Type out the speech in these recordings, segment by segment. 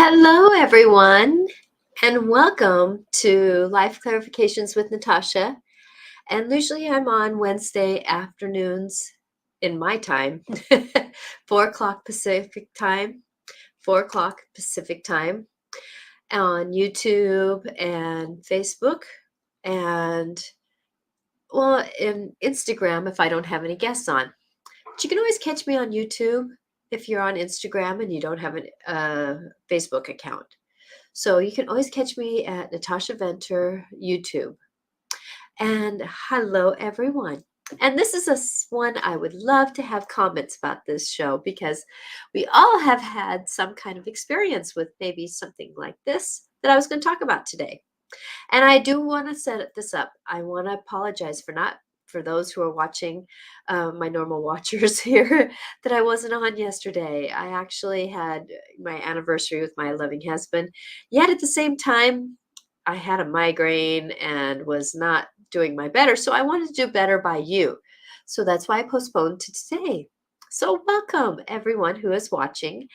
Hello, everyone, and welcome to Life Clarifications with Natasha. And usually I'm on Wednesday afternoons in my time, 4 o'clock Pacific time, 4 o'clock Pacific time on YouTube and Facebook and, well, in Instagram if I don't have any guests on. But you can always catch me on YouTube if you're on Instagram and you don't have a Facebook account. So you can always catch me at Natasha Venter YouTube. And hello, everyone. And this is one I would love to have comments about this show because we all have had some kind of experience with maybe something like this that I was going to talk about today. And I do want to set this up. I want to apologize for those who are watching, my normal watchers here, that I wasn't on yesterday. I actually had my anniversary with my loving husband. Yet at the same time, I had a migraine and was not doing my better. So I wanted to do better by you. So that's why I postponed to today. So welcome everyone who is watching.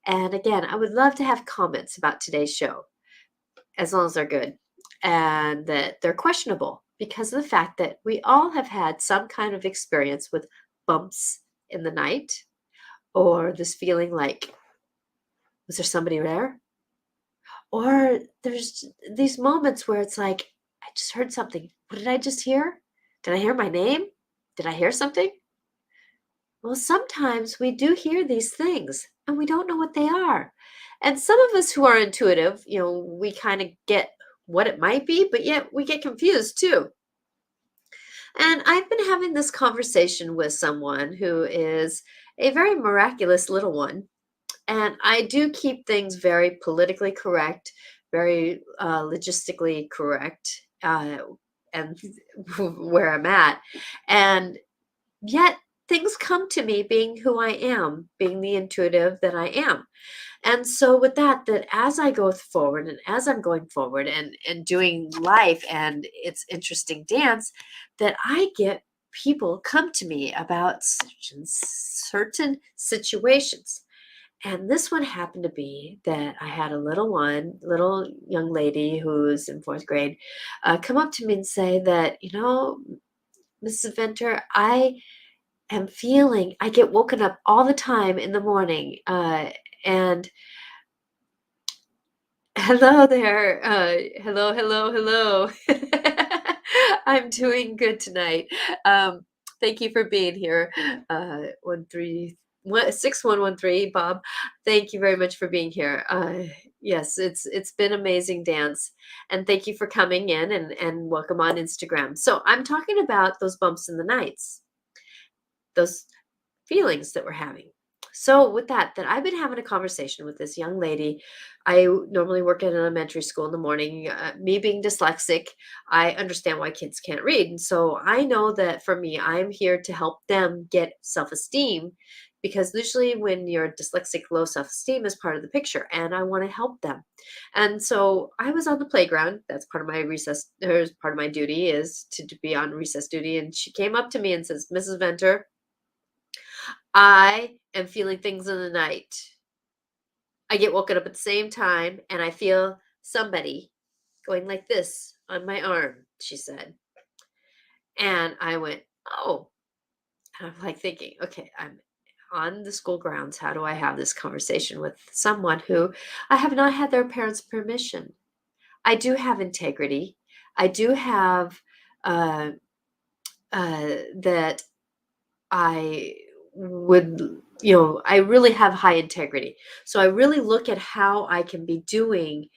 And again, I would love to have comments about today's show, as long as they're good and that they're questionable, because of the fact that we all have had some kind of experience with bumps in the night, or this feeling like, was there somebody there? Or there's these moments where it's like, I just heard something. What did I just hear? Did I hear my name? Did I hear something? Well, sometimes we do hear these things and we don't know what they are. And some of us who are intuitive, we kind of get what it might be, but yet we get confused too. And I've been having this conversation with someone who is a very miraculous little one. And I do keep things very politically correct, very logistically correct, and where I'm at. And yet things come to me being who I am, being the intuitive that I am. And so with that as I go forward and as I'm going forward and doing life and its interesting dance, that I get people come to me about certain situations. And this one happened to be that I had a little young lady who's in fourth grade, come up to me and say that, Mrs. Venter, I get woken up all the time in the morning. And hello there. Hello. I'm doing good tonight. Thank you for being here. 6113 Bob. Thank you very much for being here. Yes, it's been amazing dance, and thank you for coming in and welcome on Instagram. So I'm talking about those bumps in the nights, those feelings that we're having. So with that I've been having a conversation with this young lady. I normally work at an elementary school in the morning. Me being dyslexic, I understand why kids can't read. And so I know that for me, I'm here to help them get self-esteem, because usually when you're dyslexic, low self-esteem is part of the picture, and I want to help them. And so I was on the playground. That's part of my recess, or part of my duty is to be on recess duty. And she came up to me and says, Mrs. Venter, I am feeling things in the night. I get woken up at the same time and I feel somebody going like this on my arm, she said. And I went, oh. And I'm like thinking, okay, I'm on the school grounds. How do I have this conversation with someone who I have not had their parents' permission? I do have integrity. I do have that I would, I really have high integrity. So I really look at how I can be doing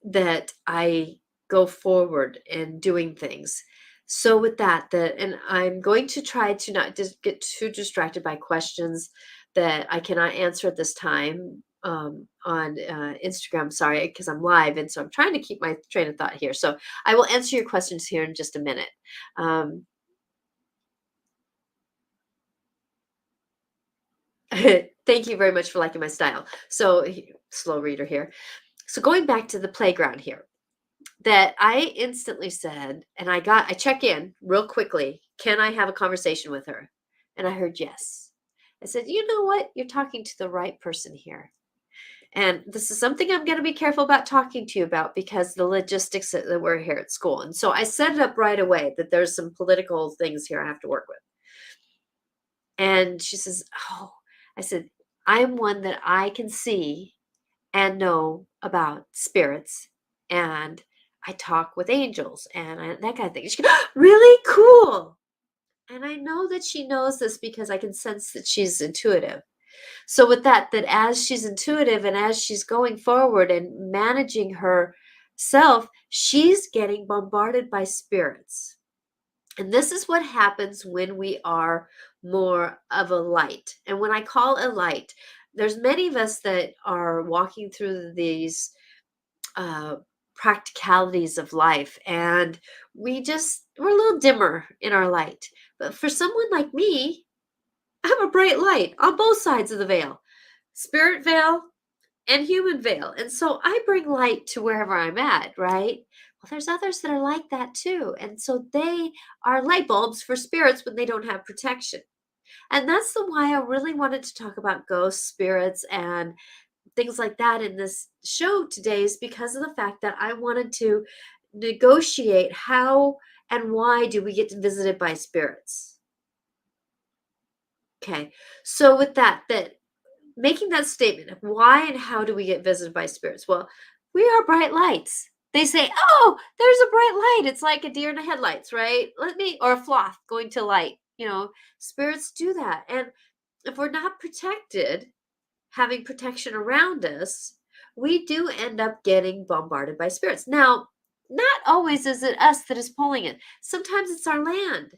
that I go forward and doing things. So with and I'm going to try to not just get too distracted by questions that I cannot answer at this time on Instagram. Sorry, because I'm live. And so I'm trying to keep my train of thought here. So I will answer your questions here in just a minute. Thank you very much for liking my style. So slow reader here. So going back to the playground here, that I instantly said, and I check in real quickly. Can I have a conversation with her? And I heard yes. I said, you know what? You're talking to the right person here. And this is something I'm going to be careful about talking to you about because the logistics that we're here at school. And so I set it up right away that there's some political things here I have to work with. And she says, oh, I said, I'm one that I can see and know about spirits. And I talk with angels and that kind of thing. She goes, really cool. And I know that she knows this because I can sense that she's intuitive. So with that as she's intuitive and as she's going forward and managing herself, she's getting bombarded by spirits. And this is what happens when we are more of a light. And when I call a light, there's many of us that are walking through these uh, practicalities of life, and we're a little dimmer in our light. But for someone like me, I'm a bright light on both sides of the veil, spirit veil and human veil. And so I bring light to wherever I'm at, right? Well, there's others that are like that too. And so they are light bulbs for spirits when they don't have protection. And that's the why I really wanted to talk about ghosts, spirits, and things like that in this show today, is because of the fact that I wanted to negotiate how and why do we get visited by spirits. Okay. So with that making that statement of why and how do we get visited by spirits? Well, we are bright lights. They say, oh, there's a bright light. It's like a deer in the headlights, right? Or a sloth going to light. Spirits do that. And if we're not protected, having protection around us, we do end up getting bombarded by spirits. Now, not always is it us that is pulling it. Sometimes it's our land.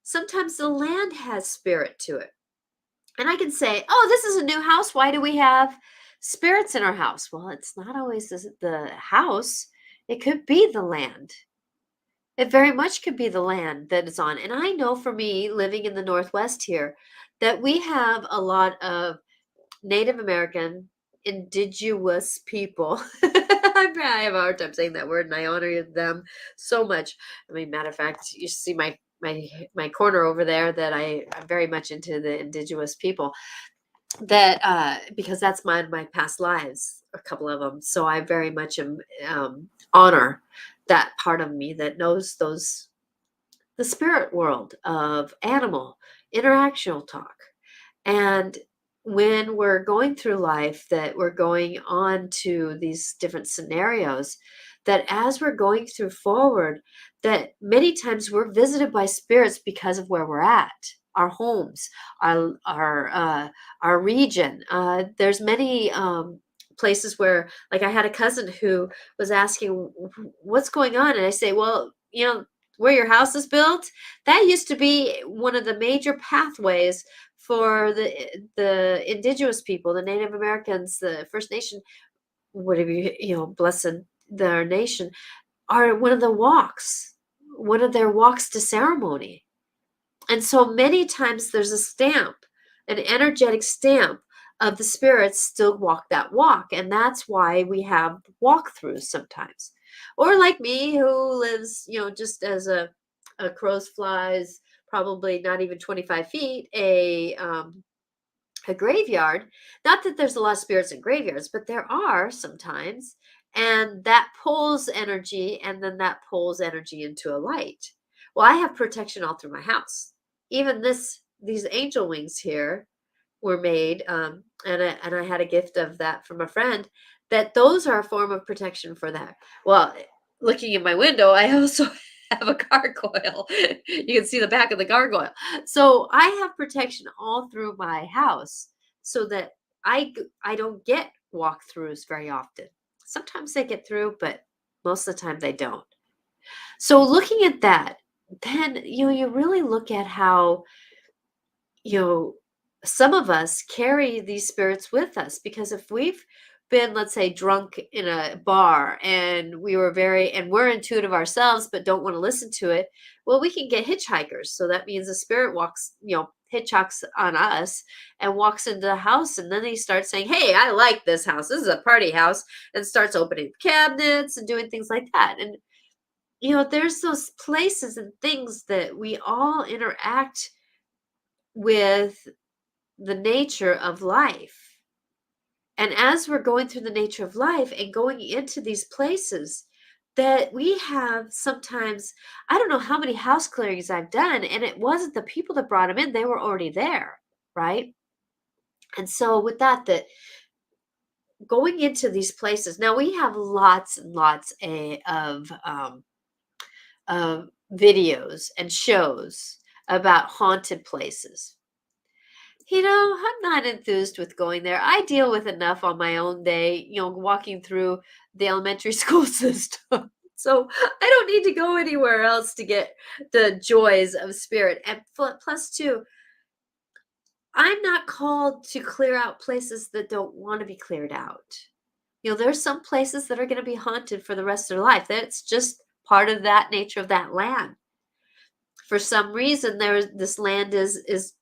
Sometimes the land has spirit to it. And I can say, oh, this is a new house. Why do we have spirits in our house? Well, it's not always the house, it could be the land. It very much could be the land that it's on. And I know for me, living in the Northwest here, that we have a lot of Native American, indigenous people. I have a hard time saying that word, and I honor them so much. I mean, matter of fact, you see my corner over there that I'm very much into the indigenous people. That because that's my past lives, a couple of them. So I very much honor that part of me that knows the spirit world of animal interactional talk. And when we're going through life, that we're going on to these different scenarios, that as we're going through forward, that many times we're visited by spirits because of where we're at, our homes, our region. There's many places where, like, I had a cousin who was asking, what's going on? And I say, well, where your house is built, that used to be one of the major pathways for the indigenous people, the Native Americans, the First Nation, whatever blessed their nation, are one of their walks to ceremony. And so many times there's a stamp, an energetic stamp of the spirits still walk that walk. And that's why we have walkthroughs sometimes. Or like me, who lives, just as a crow's flies, probably not even 25 feet, a graveyard. Not that there's a lot of spirits in graveyards, but there are sometimes. And that pulls energy, and then that pulls energy into a light. Well, I have protection all through my house. Even these angel wings here were made, and I had a gift of that from a friend. That those are a form of protection for that. Well, looking in my window, I also have a gargoyle. You can see the back of the gargoyle. So I have protection all through my house, so that I don't get walkthroughs very often. Sometimes they get through, but most of the time they don't. So looking at that, then you really look at how you know some of us carry these spirits with us, because if we've been, let's say, drunk in a bar, and we're intuitive ourselves but don't want to listen to it, well, we can get hitchhikers. So that means the spirit hitchhikes on us and walks into the house, and then he starts saying, hey, I like this house, this is a party house, and starts opening cabinets and doing things like that. And there's those places and things that we all interact with the nature of life. And as we're going through the nature of life and going into these places, that we have sometimes, I don't know how many house clearings I've done, and it wasn't the people that brought them in, they were already there, right? And so with that going into these places, now we have lots and lots of videos and shows about haunted places. I'm not enthused with going there. I deal with enough on my own day, walking through the elementary school system. So I don't need to go anywhere else to get the joys of spirit. And plus, too, I'm not called to clear out places that don't want to be cleared out. There's some places that are going to be haunted for the rest of their life. That's just part of that nature of that land. For some reason, this land is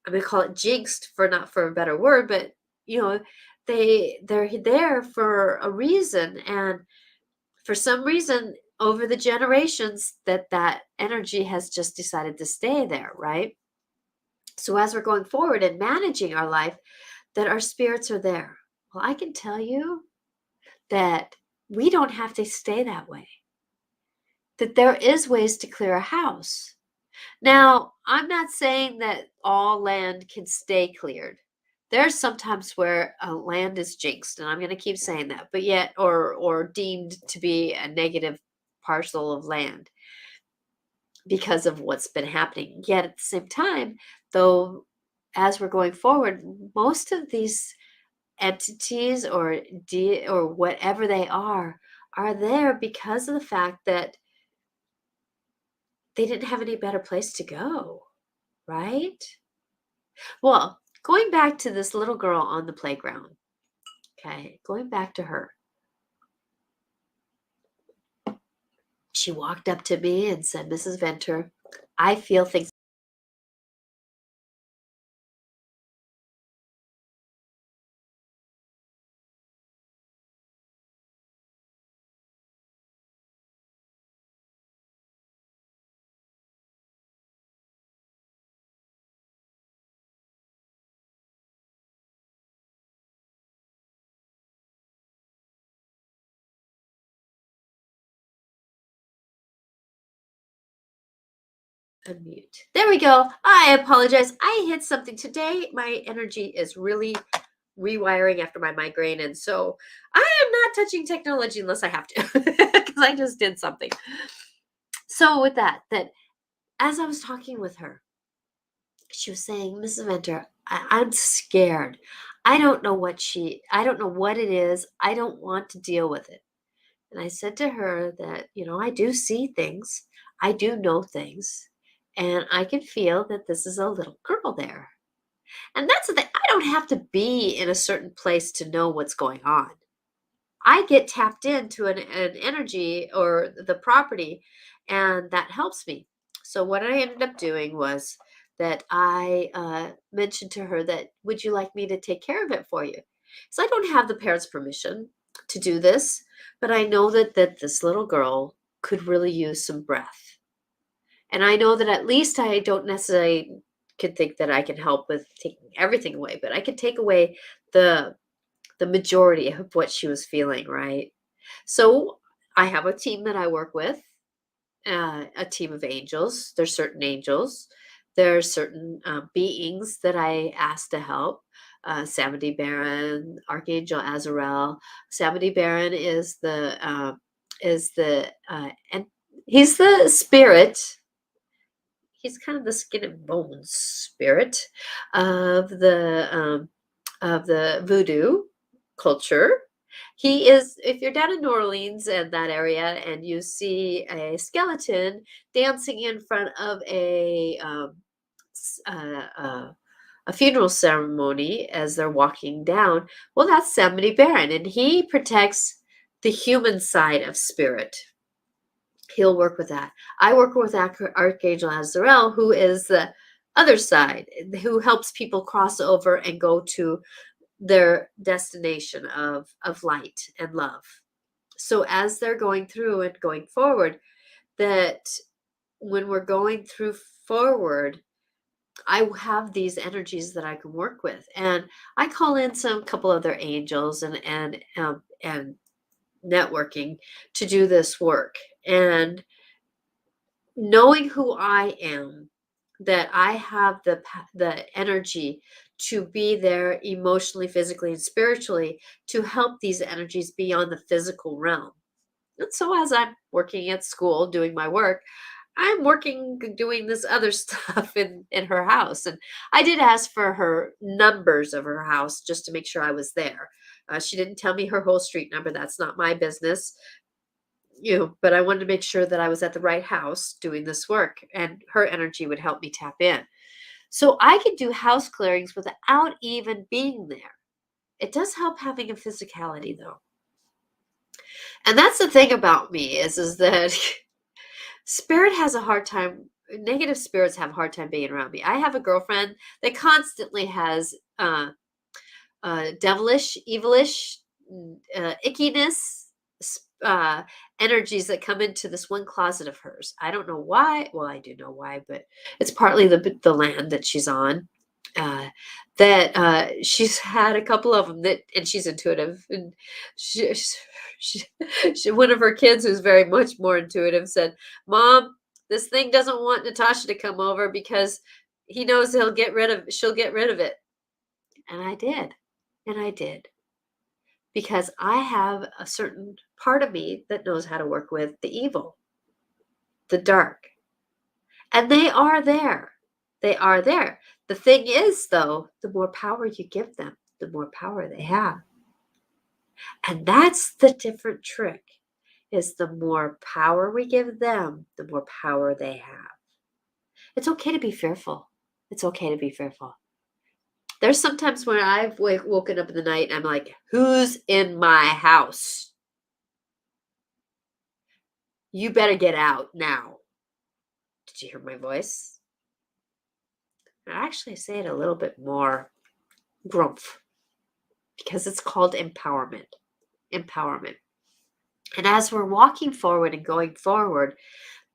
I'm gonna call it jinxed, for not for a better word, but you know, they're there for a reason, and for some reason, over the generations, that energy has just decided to stay there, right? So as we're going forward and managing our life, that our spirits are there. Well, I can tell you that we don't have to stay that way. That there is ways to clear a house. Now, I'm not saying that all land can stay cleared. There's sometimes where land is jinxed, and I'm going to keep saying that, but yet, or deemed to be a negative parcel of land because of what's been happening. Yet at the same time, though, as we're going forward, most of these entities or whatever they are there because of the fact that they didn't have any better place to go, right? Well, going back to this little girl on the playground, okay, going back to her, she walked up to me and said, "Mrs. Venter, I feel things." Unmute. There we go. I apologize. I hit something today. My energy is really rewiring after my migraine, and so I am not touching technology unless I have to, because I just did something. So with that as I was talking with her, she was saying, "Mrs. Venter, I'm scared. I don't know what it is. I don't want to deal with it." And I said to her that, I do see things, I do know things, and I can feel that this is a little girl there. And that's the thing. I don't have to be in a certain place to know what's going on. I get tapped into an energy or the property, and that helps me. So what I ended up doing was that I mentioned to her that, "Would you like me to take care of it for you?" So I don't have the parents' permission to do this, but I know that this little girl could really use some breath. And I know that at least I don't necessarily could think that I can help with taking everything away, but I could take away the the majority of what she was feeling, right? So I have a team that I work with, a team of angels. There's certain angels. There are certain beings that I ask to help. Samedi Baron, Archangel Azrael. Samedi Baron is the and he's the spirit. He's kind of the skin and bones spirit of the voodoo culture. He is, if you're down in New Orleans and that area and you see a skeleton dancing in front of s- uh, uh, a funeral ceremony as they're walking down, well, that's Samedi Baron, and he protects the human side of spirit. He'll work with that. I work with Archangel Azrael, who is the other side, who helps people cross over and go to their destination of light and love. So as they're going through and going forward, that when we're going through forward, I have these energies that I can work with, and I call in some couple other angels and networking to do this work. And knowing who I am, that I have the energy to be there emotionally, physically, and spiritually to help these energies beyond the physical realm. And so as I'm working at school doing my work, I'm working doing this other stuff in her house. And I did ask for her numbers of her house just to make sure I was there. She didn't tell me her whole street number. That's not my business, but I wanted to make sure that I was at the right house doing this work, and her energy would help me tap in. So I could do house clearings without even being there. It does help having a physicality though. And that's the thing about me is that spirit has a hard time, negative spirits have a hard time being around me. I have a girlfriend that constantly has devilish, evilish, ickiness, uh, energies that come into this one closet of hers. I don't know why. Well, I do know why, but it's partly the land that she's on. Uh, that she's had a couple of them that, and she's intuitive. And she, she, one of her kids, who's very much more intuitive, said, "Mom, this thing doesn't want Natasha to come over because he knows she'll get rid of it." And I did. And I did, because I have a certain part of me that knows how to work with the evil, the dark. And they are there. They are there. The thing is, though, the more power you give them, the more power they have. And that's the different trick, is the more power we give them, the more power they have. It's okay to be fearful. It's okay to be fearful. There's sometimes when I've woken up in the night and I'm like, who's in my house? You better get out now. Did you hear my voice? I actually say it a little bit more grumph because it's called empowerment. Empowerment. And as we're walking forward and going forward,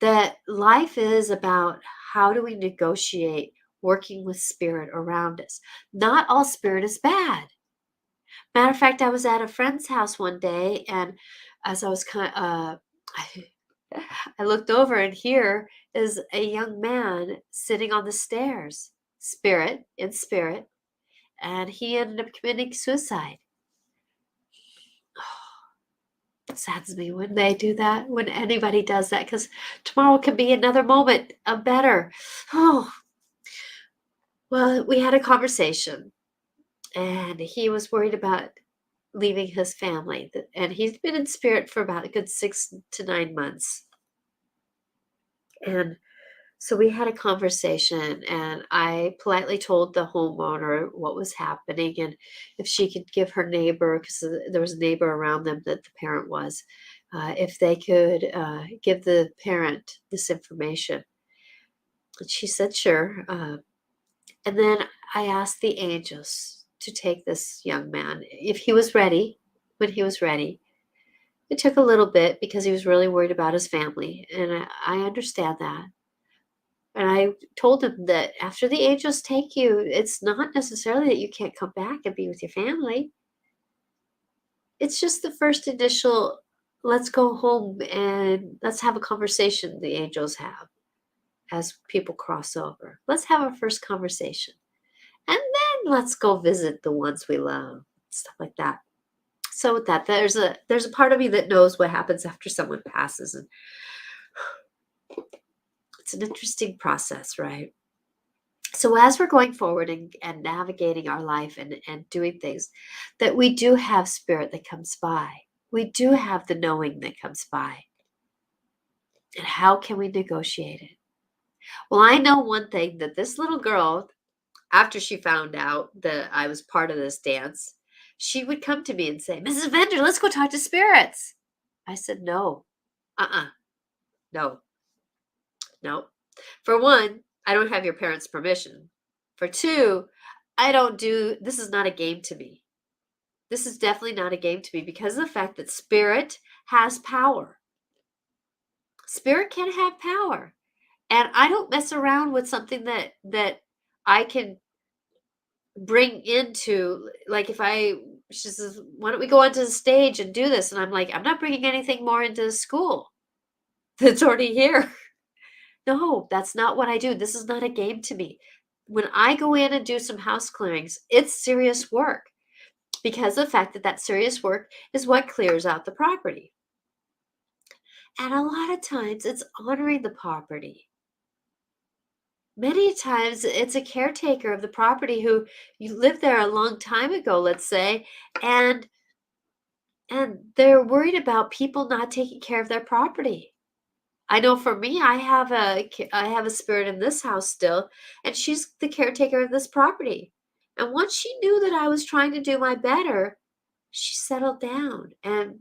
that life is about how do we negotiate working with spirit around us. Not all spirit is bad. Matter of fact, I was at a friend's house one day, and as I was I looked over, and here is a young man sitting on the stairs, spirit in spirit, and he ended up committing suicide. It saddens me when they do that, when anybody does that, because tomorrow could be another moment of better. Oh, well, we had a conversation, and he was worried about leaving his family, and he's been in spirit for about a good 6 to 9 months. And so we had a conversation, and I politely told the homeowner what was happening and if she could give her neighbor, because there was a neighbor around them that the parent was, if they could give the parent this information. And she said, sure. And then I asked the angels to take this young man if he was ready, when he was ready. It took a little bit because he was really worried about his family, and I understand that. And I told him that after the angels take you, it's not necessarily that you can't come back and be with your family. It's just the first initial, let's go home and let's have a conversation the angels have as people cross over. Let's have our first conversation. And then let's go visit the ones we love, stuff like that. So with that, there's a part of me that knows what happens after someone passes, and it's an interesting process, right? So as we're going forward and navigating our life and doing things, that we do have spirit that comes by. We do have the knowing that comes by. And how can we negotiate it? Well, I know one thing, that this little girl, after she found out that I was part of this dance, she would come to me and say, Mrs. Vender, let's go talk to spirits. I said, no, no, no. For one, I don't have your parents' permission. For two, this is not a game to me. This is definitely not a game to me because of the fact that spirit has power. Spirit can have power. And I don't mess around with something that I can bring into, like, she says, why don't we go onto the stage and do this? And I'm like, I'm not bringing anything more into the school that's already here. No, that's not what I do. This is not a game to me. When I go in and do some house clearings, it's serious work, because of the fact that that serious work is what clears out the property. And a lot of times it's honoring the property. Many times it's a caretaker of the property who you lived there a long time ago, let's say, and they're worried about people not taking care of their property. I know for me, I have a spirit in this house still, and she's the caretaker of this property. And once she knew that I was trying to do my better, she settled down. And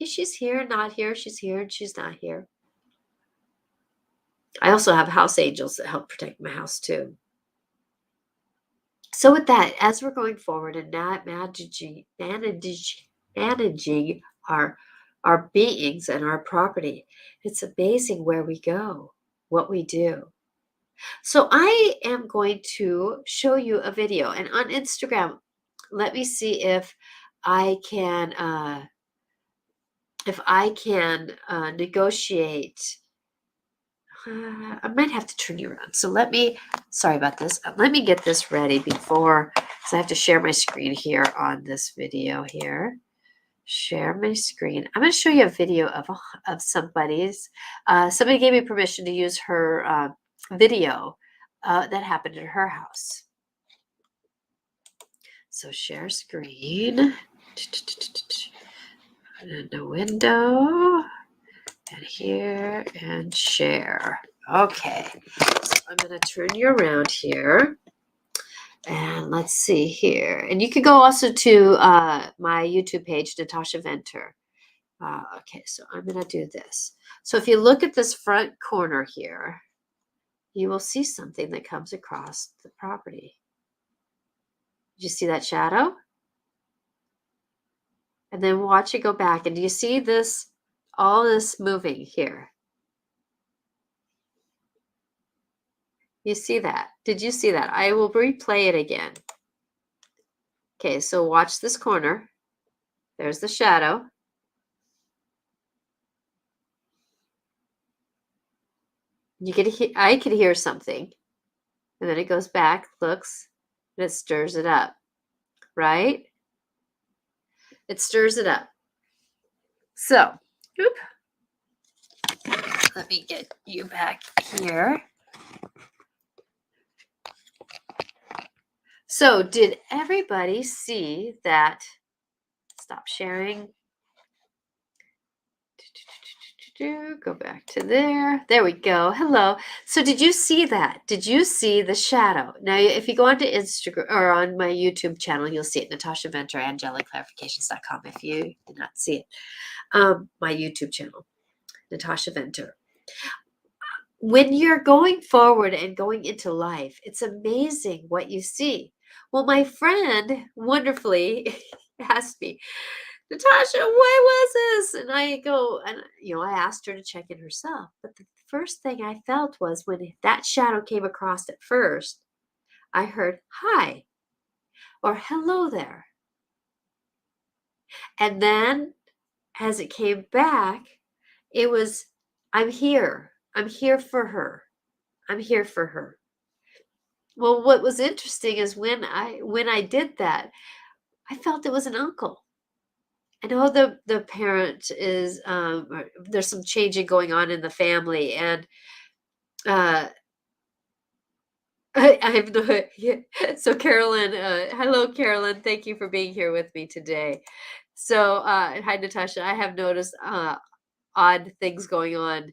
she's here, not here. She's here, and she's not here. I also have house angels that help protect my house too. So with that, as we're going forward and not managing our beings and our property, it's amazing where we go, what we do. So I am going to show you a video, and on Instagram, let me see if I can negotiate. I might have to turn you around. So sorry about this. Let me get this ready because I have to share my screen here on this video here. Share my screen. I'm going to show you a video of somebody's. Somebody gave me permission to use her video that happened at her house. So share screen. And a window. And here and share. Okay, so I'm going to turn you around here. And let's see here. And you can go also to my YouTube page, Natasha Venter. Okay, so I'm going to do this. So if you look at this front corner here, you will see something that comes across the property. Did you see that shadow? And then watch it go back. And do you see this? All this moving here. You see that? Did you see that? I will replay it again. Okay, so watch this corner. There's the shadow. I could hear something. And then it goes back, looks, and it stirs it up. Right? It stirs it up. So, let me get you back here. So, did everybody see that? Stop sharing. Go back to there. There we go. Hello. So did you see that? Did you see the shadow? Now, if you go onto Instagram or on my YouTube channel, you'll see it. Natasha Venter, angeliclarifications.com if you did not see it. My YouTube channel, Natasha Venter. When you're going forward and going into life, it's amazing what you see. Well, my friend wonderfully asked me, Natasha, what was this? And I go, and I asked her to check in herself. But the first thing I felt was when that shadow came across at first, I heard, hi, or hello there. And then as it came back, it was, I'm here. I'm here for her. I'm here for her. Well, what was interesting is when I did that, I felt it was an uncle. I know the parent is there's some changing going on in the family, and I have no. Yeah. So Carolyn, hello Carolyn, thank you for being here with me today. So hi Natasha, I have noticed odd things going on.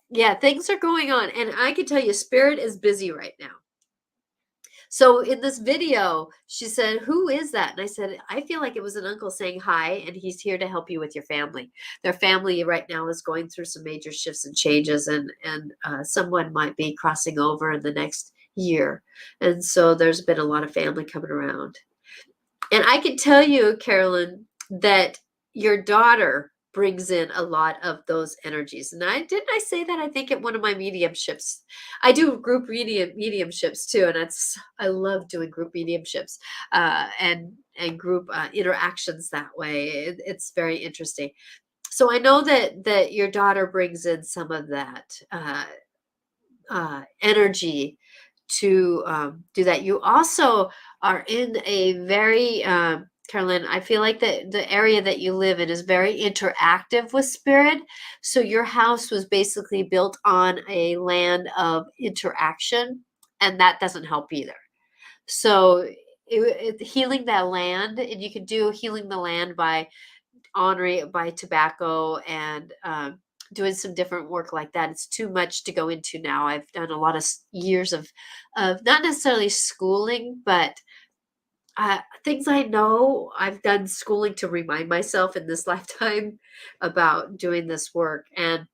Yeah, things are going on, and I can tell you, Spirit is busy right now. So in this video, she said, who is that? And I said, I feel like it was an uncle saying hi, and he's here to help you with your family. Their family right now is going through some major shifts and changes, and someone might be crossing over in the next year. And so there's been a lot of family coming around. And I can tell you, Carolyn, that your daughter brings in a lot of those energies. And I say that I think at one of my mediumships. I do group mediumships too, and I love doing group mediumships and group interactions that way. It's very interesting. So I know that your daughter brings in some of that energy to do that. You also are in a very Carolyn, I feel like the area that you live in is very interactive with spirit. So your house was basically built on a land of interaction, and that doesn't help either. So healing that land, and you can do healing the land by honoring it by tobacco and doing some different work like that. It's too much to go into now. I've done a lot of years of not necessarily schooling, but things I know. I've done schooling to remind myself in this lifetime about doing this work, and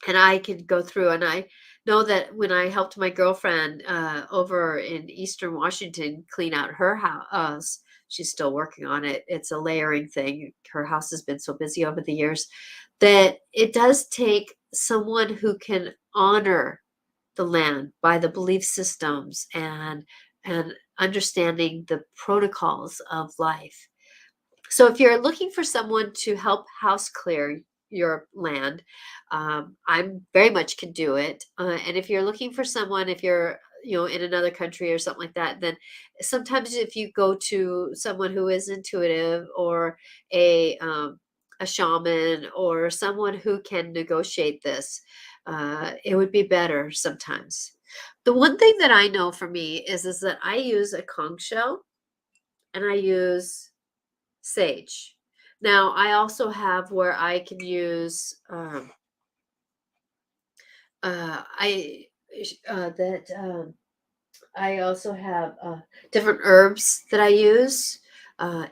I could go through, and I know that when I helped my girlfriend over in Eastern Washington clean out her house, she's still working on it. It's a layering thing. Her house has been so busy over the years that it does take someone who can honor the land by the belief systems and understanding the protocols of life. So if you're looking for someone to help house clear your land, I'm very much can do it. And if you're looking for someone, if you're in another country or something like that, then sometimes if you go to someone who is intuitive or a shaman or someone who can negotiate this, it would be better sometimes. The one thing that I know for me is that I use a conch shell and I use sage. Now, I also have where I can use I that I also have different herbs that I use,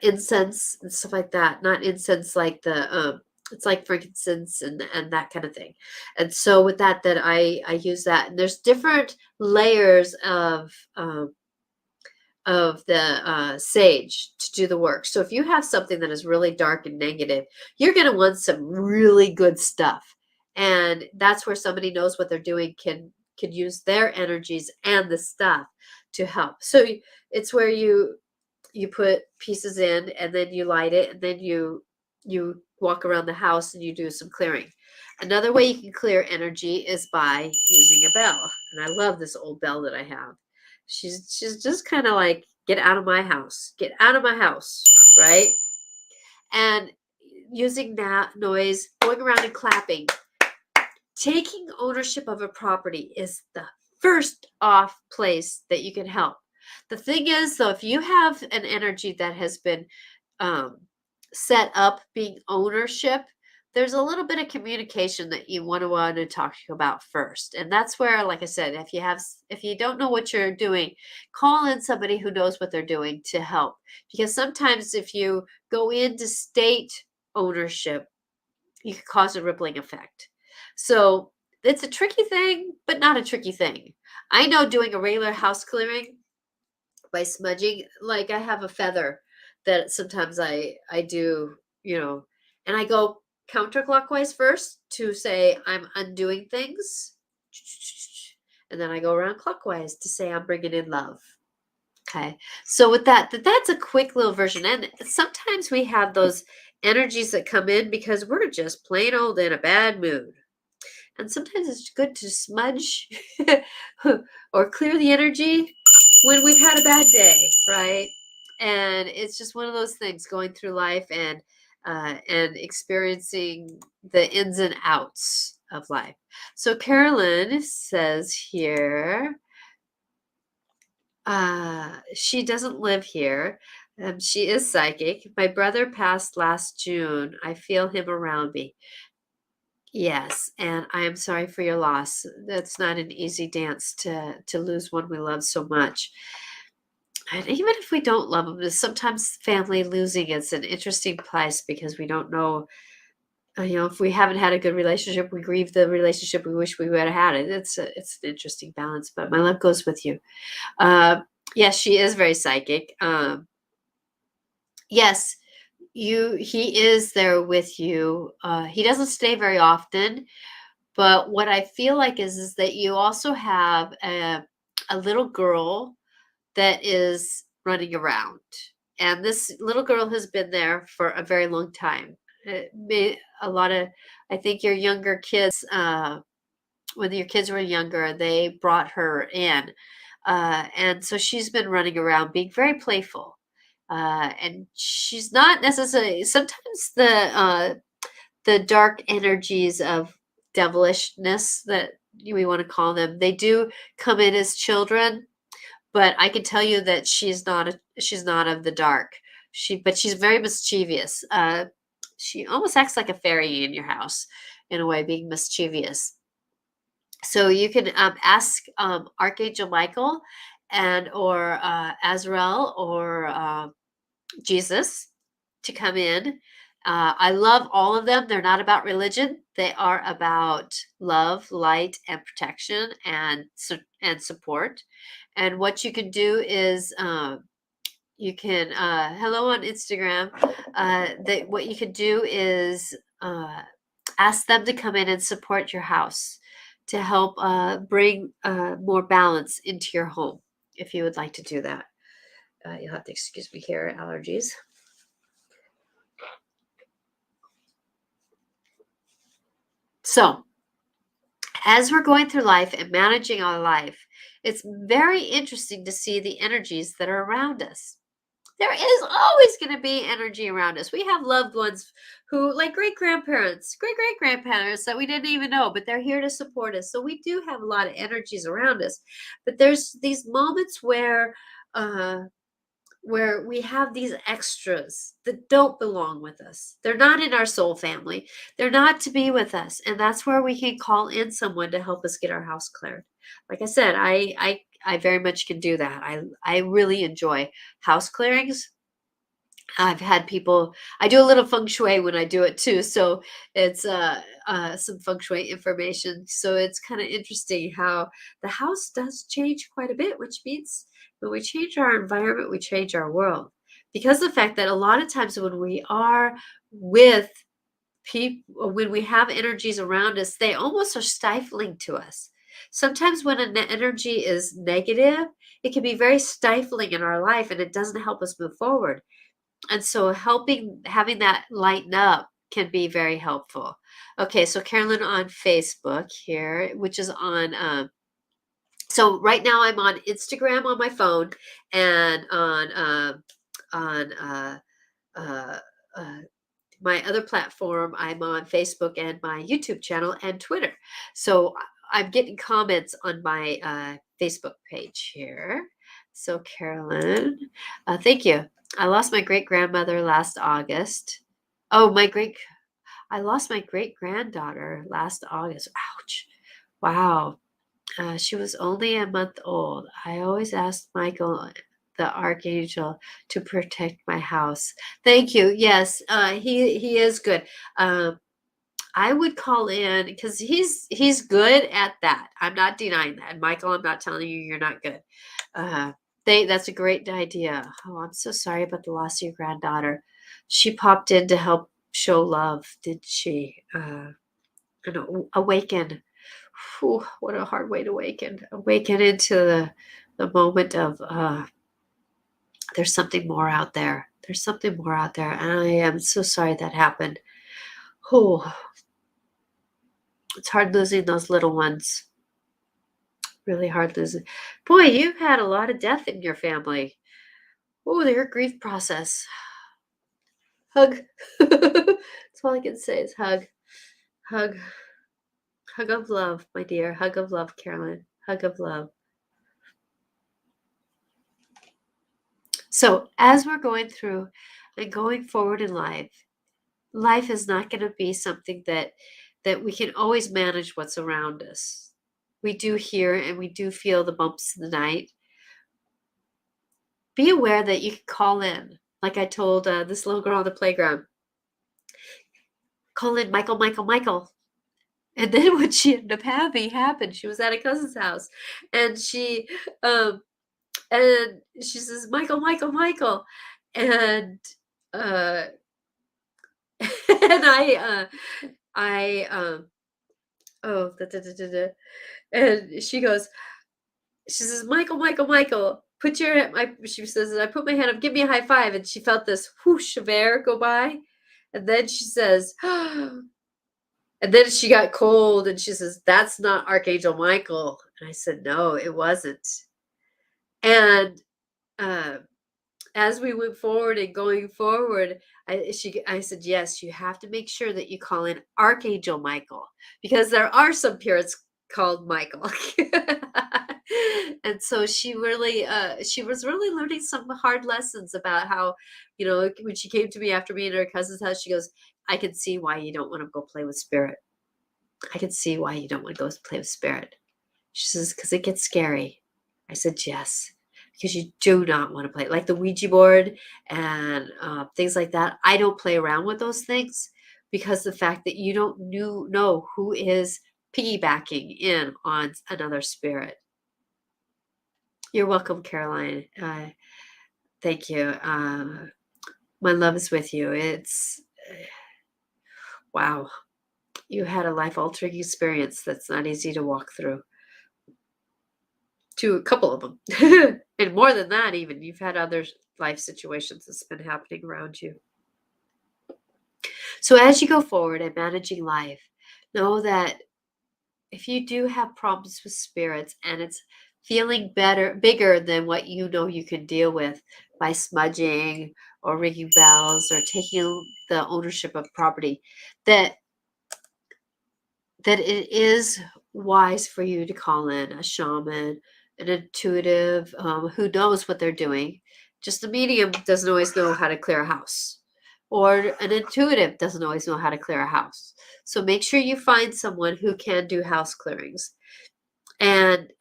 incense and stuff like that. Not incense like the it's like frankincense and that kind of thing. And so with that I use that. And there's different layers of the sage to do the work. So if you have something that is really dark and negative, you're going to want some really good stuff. And that's where somebody knows what they're doing can use their energies and the stuff to help. So it's where you put pieces in and then you light it and then you walk around the house and you do some clearing. Another way you can clear energy is by using a bell. And I love this old bell that I have. She's just kind of like, get out of my house. Get out of my house, right? And using that noise, going around and clapping. Taking ownership of a property is the first off place that you can help. The thing is, though, if you have an energy that has been set up being ownership, there's a little bit of communication that you want to talk about first. And that's where, like I said, if you don't know what you're doing, call in somebody who knows what they're doing to help. Because sometimes if you go into state ownership, you can cause a rippling effect. So it's a tricky thing, but not a tricky thing. I know doing a regular house clearing by smudging, like I have a feather that sometimes I do, and I go counterclockwise first to say I'm undoing things, and then I go around clockwise to say I'm bringing in love. Okay, so with that's a quick little version, and sometimes we have those energies that come in because we're just plain old in a bad mood. And sometimes it's good to smudge or clear the energy when we've had a bad day, right? And it's just one of those things going through life and experiencing the ins and outs of life. So Carolyn says here, she doesn't live here. She is psychic. My brother passed last June. I feel him around me. Yes, and I am sorry for your loss. That's not an easy dance to lose one we love so much. And even if we don't love them, sometimes family losing is an interesting place because we don't know. If we haven't had a good relationship, we grieve the relationship we wish we would have had. It's an interesting balance. But my love goes with you. Yes, she is very psychic. Yes, he is there with you. He doesn't stay very often, but what I feel like is that you also have a little girl that is running around. And this little girl has been there for a very long time. A lot of, I think your younger kids, when your kids were younger, they brought her in. And so she's been running around being very playful. And she's not necessarily, sometimes the dark energies of devilishness that we want to call them, they do come in as children, but I can tell you that she's not of the dark. But she's very mischievous. She almost acts like a fairy in your house, in a way, being mischievous. So you can ask Archangel Michael and or Azrael or Jesus to come in. I love all of them. They're not about religion. They are about love, light, and protection, and support. And what you can do is you can hello on Instagram. What you can do is ask them to come in and support your house to help bring more balance into your home. If you would like to do that, you'll have to excuse me here, allergies. So, as we're going through life and managing our life, it's very interesting to see the energies that are around us. There is always going to be energy around us. We have loved ones who, like great grandparents, great great grandparents that we didn't even know, but they're here to support us. So we do have a lot of energies around us. But there's these moments where we have these extras that don't belong with us. They're not in our soul family. They're not to be with us. And that's where we can call in someone to help us get our house cleared. Like I said, I very much can do that. I really enjoy house clearings. I've had people. I do a little feng shui when I do it too, so it's some feng shui information. So it's kind of interesting how the house does change quite a bit, which means when we change our environment, we change our world. Because of the fact that a lot of times when we are with people, when we have energies around us, they almost are stifling to us. Sometimes when an energy is negative, it can be very stifling in our life, and it doesn't help us move forward. And so having that lighten up can be very helpful. Okay, so Carolyn on Facebook here, which is on so right now I'm on Instagram on my phone and on uh, uh, my other platform. I'm on Facebook and my YouTube channel and Twitter. So I'm getting comments on my Facebook page here. So Carolyn, thank you. I lost my great grandmother last August. Oh, I lost my great granddaughter last August. Ouch. Wow. She was only a month old. I always asked Michael, the archangel, to protect my house. Thank you. Yes, he is good. Um, I would call in because he's good at that. I'm not denying that, Michael. I'm not telling you you're not good. Uh, that's a great idea. Oh, I'm so sorry about the loss of your granddaughter. She popped in to help show love, did she? And awaken. Whew, what a hard way to awaken. Awaken into the moment of there's something more out there. There's something more out there. And I am so sorry that happened. Oh, it's hard losing those little ones. Really hard losing. Boy, you've had a lot of death in your family. Oh, your grief process. Hug. That's all I can say is hug. Hug. Hug of love, my dear. Hug of love, Carolyn. Hug of love. So, as we're going through and going forward in life is not going to be something that we can always manage what's around us. We do hear and we do feel the bumps in the night. Be aware that you can call in. Like I told this little girl on the playground, call in Michael, Michael, Michael. And then what she ended up having happened. She was at a cousin's house, and um, she says, Michael, Michael, Michael, and uh, And I, oh, da, da, da, da, da. And she says, Michael, Michael, Michael, put your, she says, I put my hand up, give me a high five. And she felt this whoosh of air go by. And then she says, and then she got cold and she says, that's not Archangel Michael. And I said, no, it wasn't. And uh, as we went forward and going forward, I said, yes, you have to make sure that you call in Archangel Michael, because there are some spirits called Michael. And so she was really learning some hard lessons about how, when she came to me after being at her cousin's house, she goes, I can see why you don't want to go play with spirit. I can see why you don't want to go play with spirit. She says, because it gets scary. I said, yes, because you do not want to play like the Ouija board and things like that. I don't play around with those things because the fact that you don't know who is piggybacking in on another spirit. You're welcome, Caroline. Thank you. My love is with you. It's wow. You had a life-altering experience that's not easy to walk through. To a couple of them. And more than that, even you've had other life situations that's been happening around you. So as you go forward and managing life, know that if you do have problems with spirits and it's feeling bigger than what you know you can deal with by smudging or ringing bells or taking the ownership of property, that it is wise for you to call in a shaman, an intuitive, who knows what they're doing. Just a medium doesn't always know how to clear a house, or an intuitive doesn't always know how to clear a house. So make sure you find someone who can do house clearings. And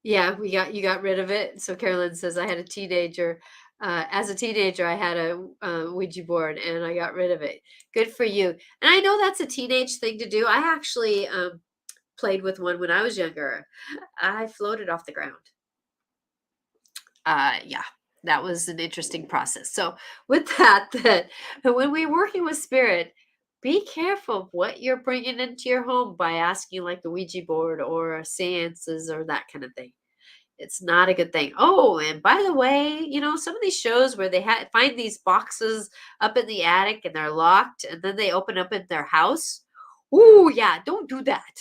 yeah, you got rid of it. So Carolyn says, I had a teenager. As a teenager, I had a Ouija board and I got rid of it. Good for you. And I know that's a teenage thing to do. I actually played with one when I was younger. I floated off the ground. Yeah, that was an interesting process. So with that when we're working with spirit, be careful of what you're bringing into your home by asking like the Ouija board or seances or that kind of thing. It's not a good thing. Oh, and by the way, some of these shows where they find these boxes up in the attic and they're locked and then they open up in their house. Ooh, yeah, don't do that.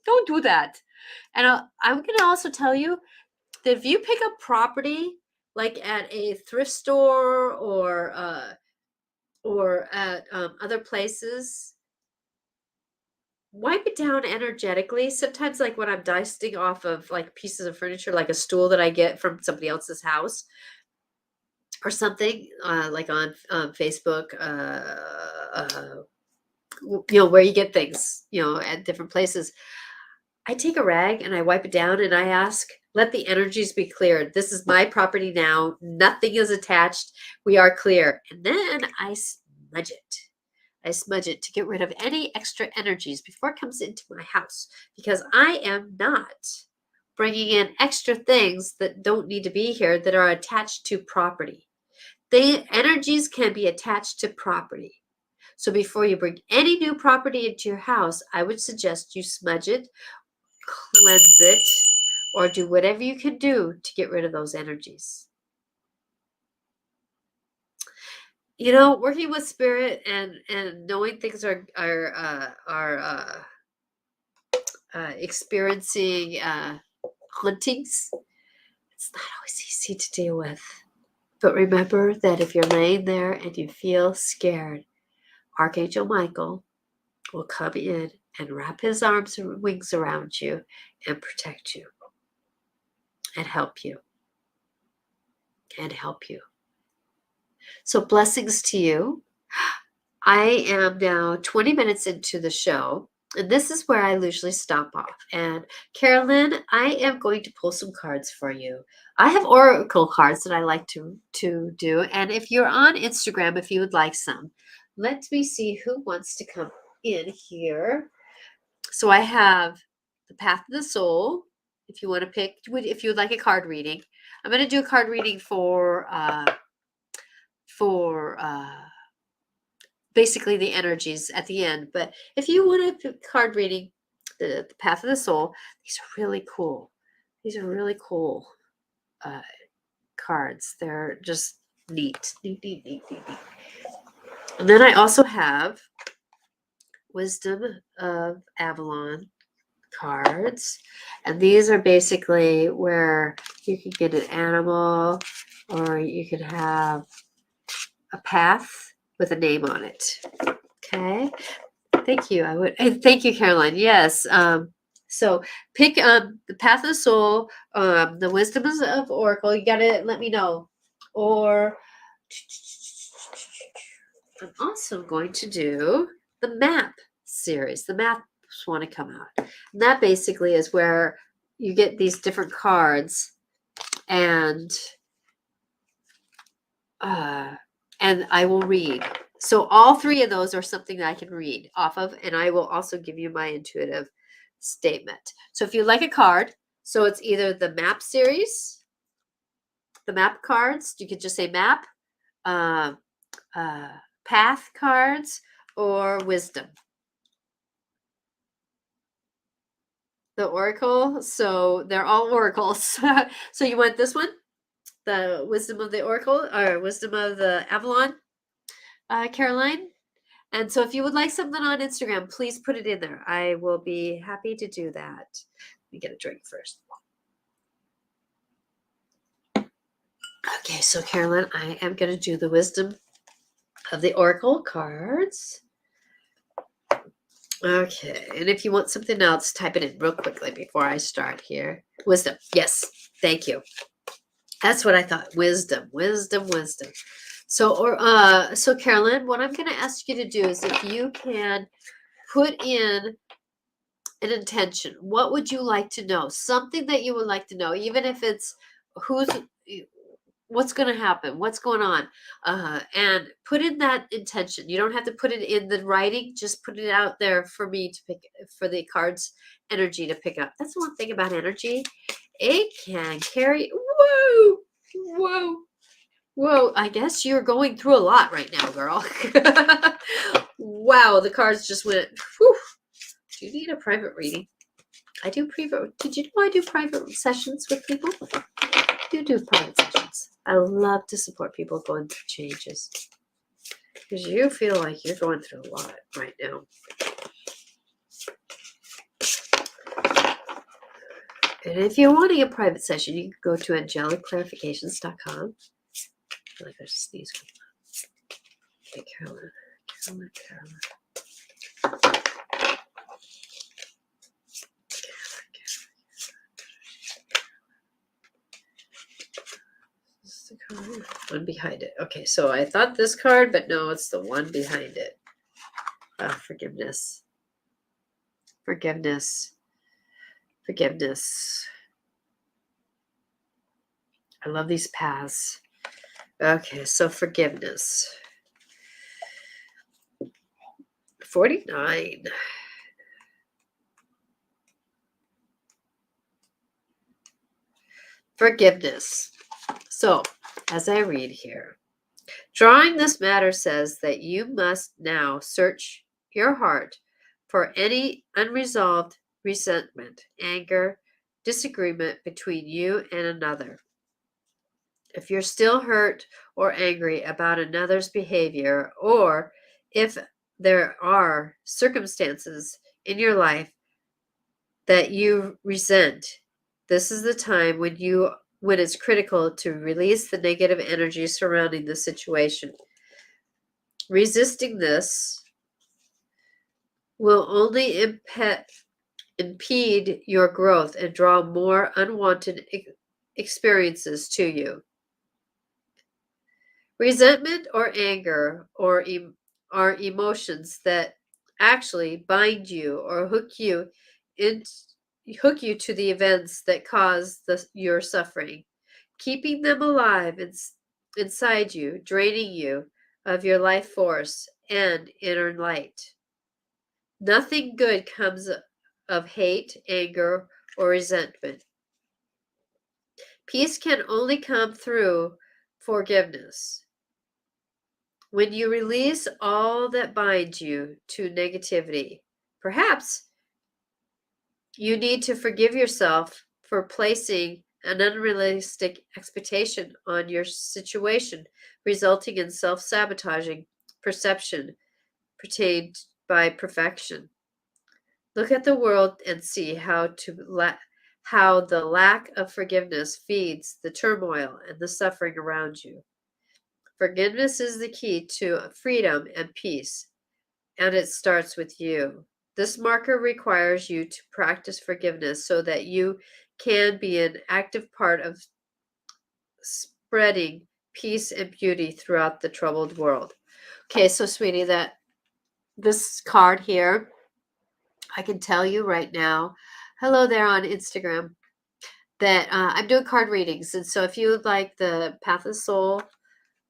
Don't do that. And I'm going to also tell you that if you pick up property like at a thrift store or at other places, wipe it down energetically. Sometimes, like when I'm dusting off of like pieces of furniture, like a stool that I get from somebody else's house or something, like on Facebook, where you get things, at different places. I take a rag and I wipe it down and I ask, let the energies be cleared. This is my property now. Nothing is attached. We are clear. And then I smudge it. I smudge it to get rid of any extra energies before it comes into my house, because I am not bringing in extra things that don't need to be here that are attached to property. The energies can be attached to property. So before you bring any new property into your house, I would suggest you smudge it, cleanse it, or do whatever you can do to get rid of those energies. Working with spirit and knowing things are experiencing hauntings, it's not always easy to deal with. But remember that if you're laying there and you feel scared, Archangel Michael will come in and wrap his arms and wings around you and protect you and help you. So blessings to you. I am now 20 minutes into the show, and this is where I usually stop off. And Carolyn, I am going to pull some cards for you. I have oracle cards that I like to do. And if you're on Instagram, if you would like some, let me see who wants to come in here. So I have the Path of the Soul. If you want to if you would like a card reading, I'm going to do a card reading for for basically the energies at the end. But if you want a card reading, the Path of the Soul, these are really cool. These are really cool cards. They're just neat, neat, neat, neat, neat, neat. And then I also have Wisdom of Avalon cards. And these are basically where you can get an animal or you can have a path with a name on it. Okay. Thank you. Thank you, Caroline. Yes. So pick the Path of the Soul, the Wisdoms of Oracle. You gotta let me know. Or I'm also going to do the map series. The maps want to come out. And that basically is where you get these different cards and I will read. So all three of those are something that I can read off of, and I will also give you my intuitive statement. So if you like a card, so it's either the map series, the map cards, you could just say map, path cards, or wisdom. The oracle, so they're all oracles. So you want this one? The wisdom of the oracle, or wisdom of the Avalon, Caroline? And so if you would like something on Instagram, please put it in there. I will be happy to do that. Let me get a drink first. Okay, so Caroline, I am going to do the wisdom of the oracle cards. Okay, and if you want something else, type it in real quickly before I start here. Wisdom, yes, thank you. That's what I thought. Wisdom, wisdom, wisdom. So Caroline, what I'm going to ask you to do is if you can put in an intention. What would you like to know? Something that you would like to know, even if it's what's going to happen, what's going on, and put in that intention. You don't have to put it in the writing. Just put it out there for me to pick, for the cards energy to pick up. That's one thing about energy. It can carry. Whoa, whoa. Whoa, I guess you're going through a lot right now, girl. Wow, the cards just went. Whew. Do you need a private reading? I do private. Did you know I do private sessions with people? I do private sessions. I love to support people going through changes because you feel like you're going through a lot right now. And if you're wanting a private session, you can go to angelicclarifications.com. I feel like I sneeze. Okay, Caroline. One behind it. Okay, so I thought this card, but no, it's the one behind it. Forgiveness. Forgiveness. Forgiveness. I love these paths. Okay, so forgiveness. 49. Forgiveness. So, as I read here, drawing this matter says that you must now search your heart for any unresolved resentment, anger, disagreement between you and another. If you're still hurt or angry about another's behavior, or if there are circumstances in your life that you resent, this is the time when it's critical to release the negative energy surrounding the situation. Resisting this will only impede your growth and draw more unwanted experiences to you. Resentment or anger are emotions that actually bind you or hook you to the events that cause your suffering, keeping them alive inside you, draining you of your life force and inner light. Nothing good comes of hate, anger, or resentment. Peace can only come through forgiveness. When you release all that binds you to negativity, perhaps you need to forgive yourself for placing an unrealistic expectation on your situation, resulting in self sabotaging perception pertained by perfection. Look at the world and see how the lack of forgiveness feeds the turmoil and the suffering around you. Forgiveness is the key to freedom and peace, and it starts with you. This marker requires you to practice forgiveness so that you can be an active part of spreading peace and beauty throughout the troubled world. Okay, so sweetie, that this card here, I can tell you right now, hello there on Instagram, that I'm doing card readings. And so if you would like the Path of Soul,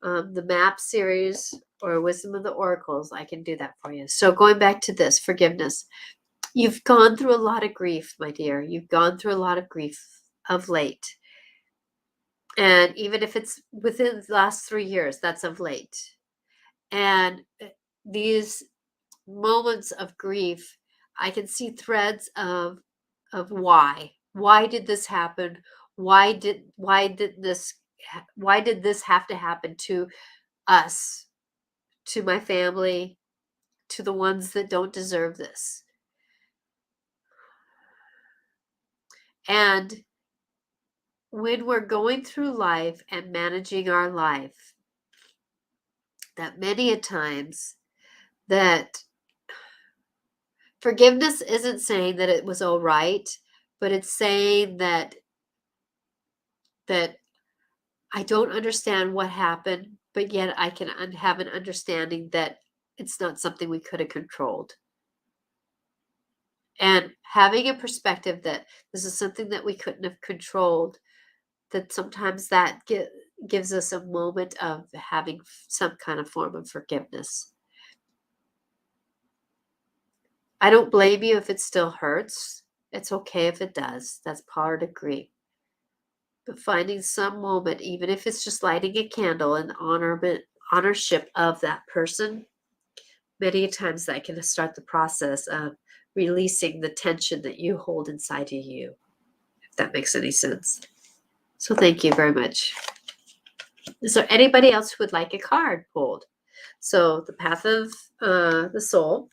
the map series, or Wisdom of the Oracles, I can do that for you. So going back to this, forgiveness. You've gone through a lot of grief, my dear. You've gone through a lot of grief of late. And even if it's within the last 3 years, that's of late. And these moments of grief, I can see threads of why. Why did this happen? Why did this have to happen to us, to my family, to the ones that don't deserve this? And when we're going through life and managing our life, that many a times that forgiveness isn't saying that it was all right, but it's saying that I don't understand what happened, but yet I can have an understanding that it's not something we could have controlled. And having a perspective that this is something that we couldn't have controlled, that sometimes that gives us a moment of having some kind of form of forgiveness. I don't blame you if it still hurts. It's okay if it does. That's part of grief. But finding some moment, even if it's just lighting a candle in honorship of that person, many times that can start the process of releasing the tension that you hold inside of you, if that makes any sense. So thank you very much. Is there anybody else who would like a card pulled? So the Path of the Soul,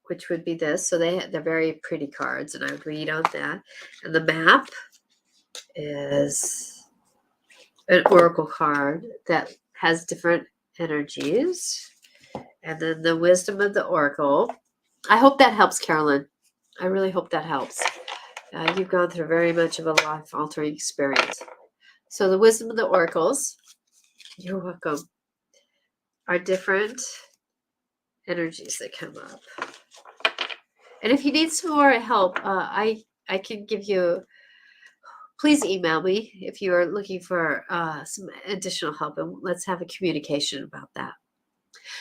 which would be this. So they're very pretty cards, and I would read on that. And the map is an oracle card that has different energies. And then the Wisdom of the Oracle. I hope that helps, Carolyn. I really hope that helps. You've gone through very much of a life-altering experience. So the Wisdom of the Oracles, you're welcome, are different energies that come up. And if you need some more help, I can give you, please email me if you are looking for some additional help, and let's have a communication about that.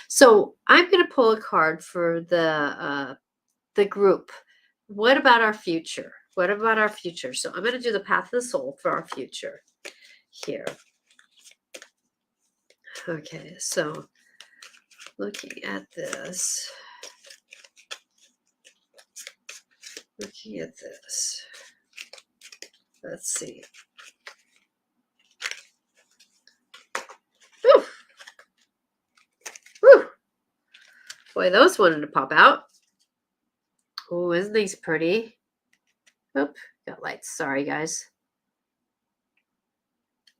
So I'm going to pull a card for the group. What about our future? What about our future? So I'm going to do the Path of the Soul for our future here. Okay, so looking at this. Looking at this. Let's see. Whew. Whew. Boy, those wanted to pop out. Oh, isn't these pretty? Oop, got lights. Sorry, guys.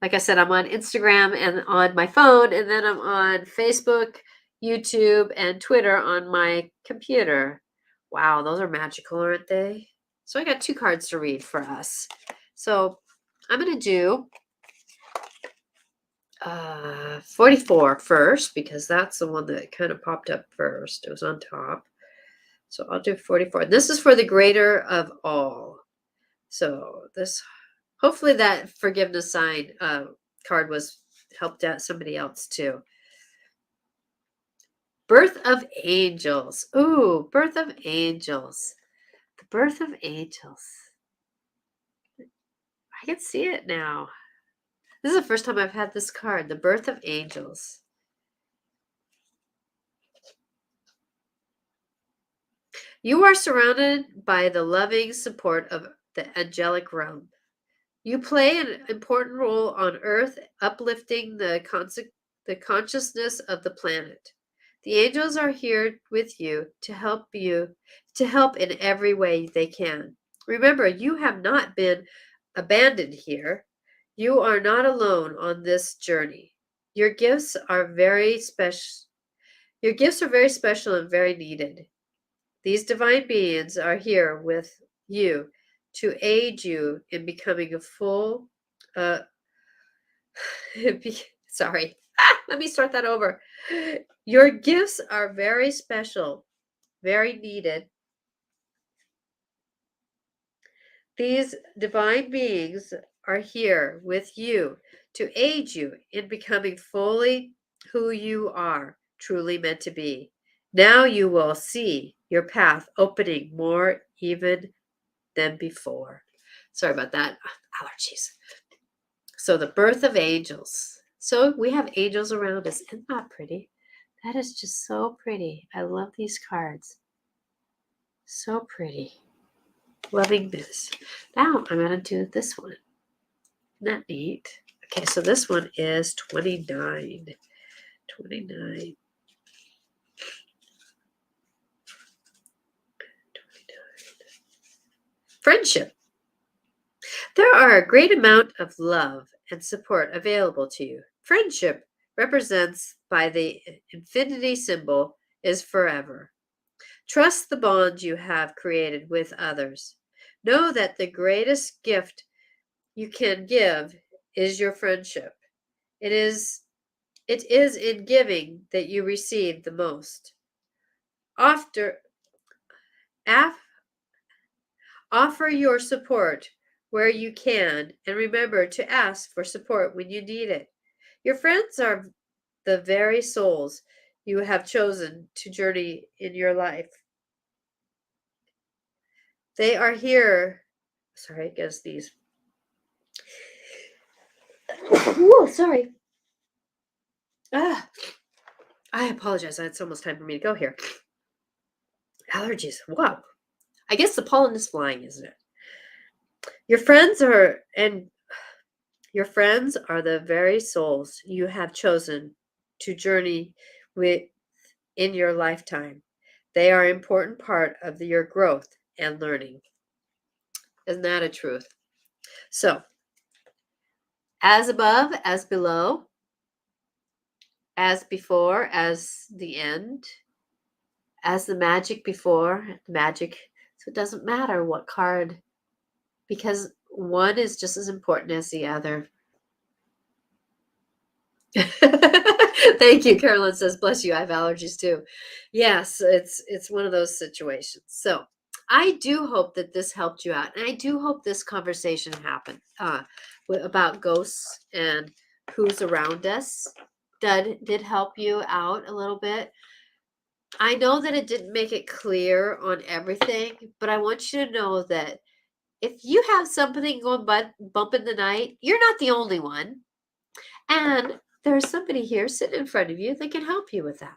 Like I said, I'm on Instagram and on my phone, and then I'm on Facebook, YouTube, and Twitter on my computer. Wow, those are magical, aren't they? So I got 2 cards to read for us. So I'm going to do 44 first, because that's the one that kind of popped up first. It was on top. So I'll do 44. This is for the greater of all. So this, hopefully that forgiveness sign card was helped out somebody else too. Birth of angels. Ooh, birth of angels. The birth of angels. I can see it now. This is the first time I've had this card, the birth of angels. You are surrounded by the loving support of the angelic realm. You play an important role on Earth, uplifting the consciousness of the planet. The angels are here with you to help in every way they can. Remember, you have not been abandoned here. You are not alone on this journey. Your gifts are very special. Your gifts are very special and very needed. These divine beings are here with you to aid you in becoming a full uh, sorry. Let me start that over. Your gifts are very special, very needed. These divine beings are here with you to aid you in becoming fully who you are truly meant to be. Now you will see your path opening more even than before. Sorry about that. Allergies. So, the birth of angels. So, we have angels around us. Isn't that pretty? That is just so pretty. I love these cards. So pretty. Loving this. Now, I'm going to do this one. Isn't that neat? Okay, so this one is 29. 29. Friendship. There are a great amount of love and support available to you. Friendship represents by the infinity symbol is forever. Trust the bond you have created with others. Know that the greatest gift you can give is your friendship. It is in giving that you receive the most. After af, Offer your support where you can and remember to ask for support when you need it. Your friends are the very souls you have chosen to journey in your life. They are here. Sorry, I guess these. Whoa, sorry. Ah, I apologize. It's almost time for me to go here. Allergies. Wow. I guess the pollen is flying, isn't it? Your friends are the very souls you have chosen to journey with in your lifetime. They are an important part of your growth and learning. Isn't that a truth? So, as above, as below, as before, as the end, as the magic before, magic. So it doesn't matter what card, because one is just as important as the other. Thank you. Carolyn says, bless you. I have allergies too. Yes, it's one of those situations. So I do hope that this helped you out. And I do hope this conversation happened about ghosts and who's around us did help you out a little bit. I know that it didn't make it clear on everything, but I want you to know that if you have something going bump in the night, you're not the only one. And there's somebody here sitting in front of you that can help you with that.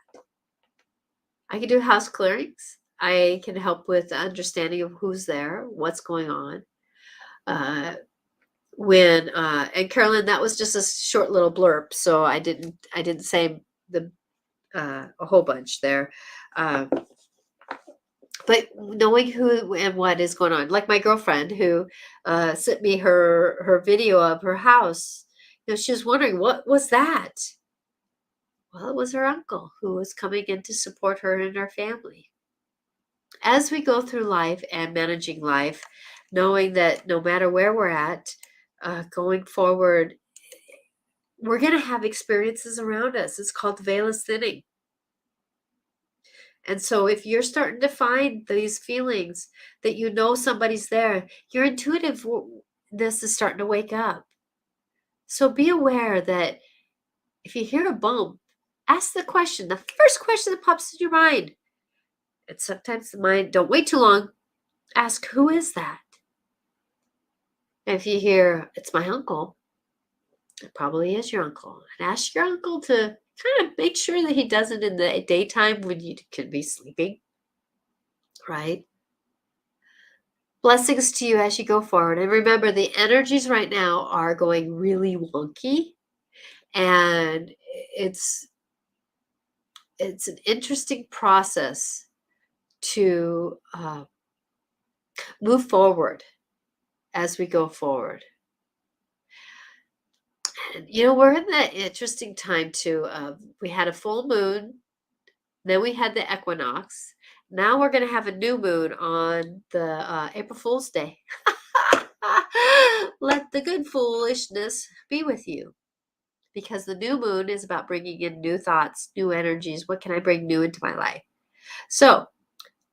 I can do house clearings. I can help with the understanding of who's there, what's going on. And Carolyn, that was just a short little blurb, so I didn't say the a whole bunch there. But knowing who and what is going on, like my girlfriend who sent me her video of her house, she was wondering what was that. Well, it was her uncle who was coming in to support her and her family. As we go through life and managing life, knowing that no matter where we're at, going forward, we're going to have experiences around us. It's called the veil is thinning. And so if you're starting to find these feelings that you know somebody's there, your intuitiveness is starting to wake up. So be aware that if you hear a bump, ask the question, the first question that pops in your mind. And sometimes the mind, don't wait too long, ask, who is that? And if you hear, it's my uncle, it probably is your uncle. And ask your uncle to kind of make sure that he does it in the daytime when you could be sleeping. right? Blessings to you as you go forward. And remember, the energies right now are going really wonky, and it's it's an interesting process to move forward as we go forward. And we're in that interesting time too. We had a full moon, then we had the equinox. Now we're going to have a new moon on the April Fool's Day. Let the good foolishness be with you. Because the new moon is about bringing in new thoughts, new energies. What can I bring new into my life? So,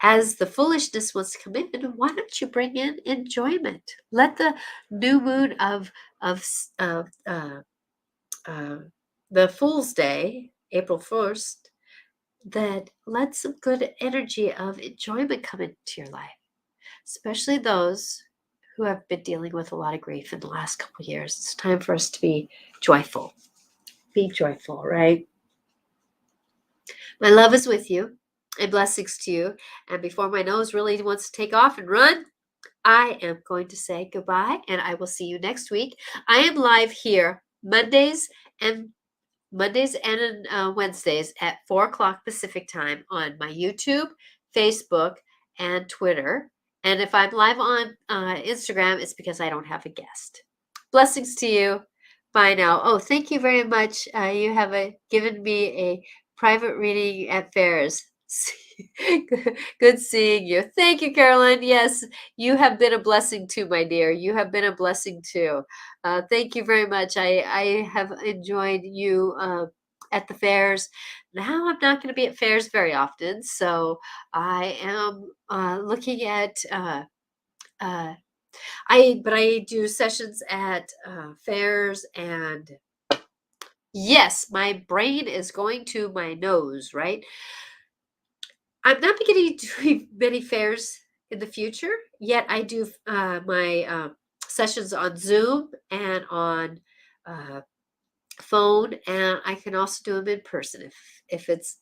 as the foolishness wants to come in, why don't you bring in enjoyment? Let the new moon of uh, the Fool's Day, April 1st, that let some good energy of enjoyment come into your life, especially those who have been dealing with a lot of grief in the last couple of years. It's time for us to be joyful. Be joyful, right? My love is with you and blessings to you. And before my nose really wants to take off and run, I am going to say goodbye and I will see you next week. I am live here and Wednesdays at 4 o'clock Pacific time on my YouTube, Facebook, and Twitter. And if I'm live on Instagram, it's because I don't have a guest. Blessings to you. Bye now. Oh, thank you very much. You have given me a private reading at fairs. Good seeing you. Thank you, Caroline. Yes, you have been a blessing too, my dear. You have been a blessing too. Thank you very much. I have enjoyed you at the fairs. Now I'm not going to be at fairs very often, so I am looking at. I do sessions at fairs, and yes, my brain is going to my nose, right? I'm not beginning to do many fairs in the future, yet I do my sessions on Zoom and on phone, and I can also do them in person if it's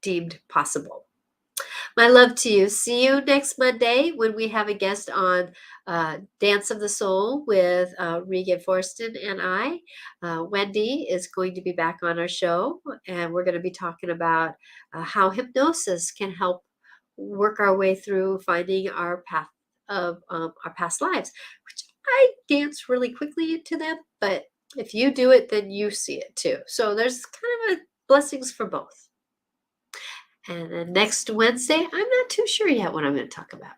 deemed possible. My love to you. See you next Monday when we have a guest on Dance of the Soul with Regan Forston and I. Wendy is going to be back on our show, and we're going to be talking about how hypnosis can help work our way through finding our path of our past lives, which I dance really quickly into them, but if you do it, then you see it too. So there's kind of blessings for both. And then next Wednesday, I'm not too sure yet what I'm going to talk about.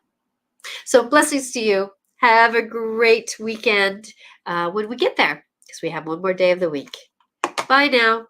So blessings to you. Have a great weekend when we get there, because we have one more day of the week. Bye now.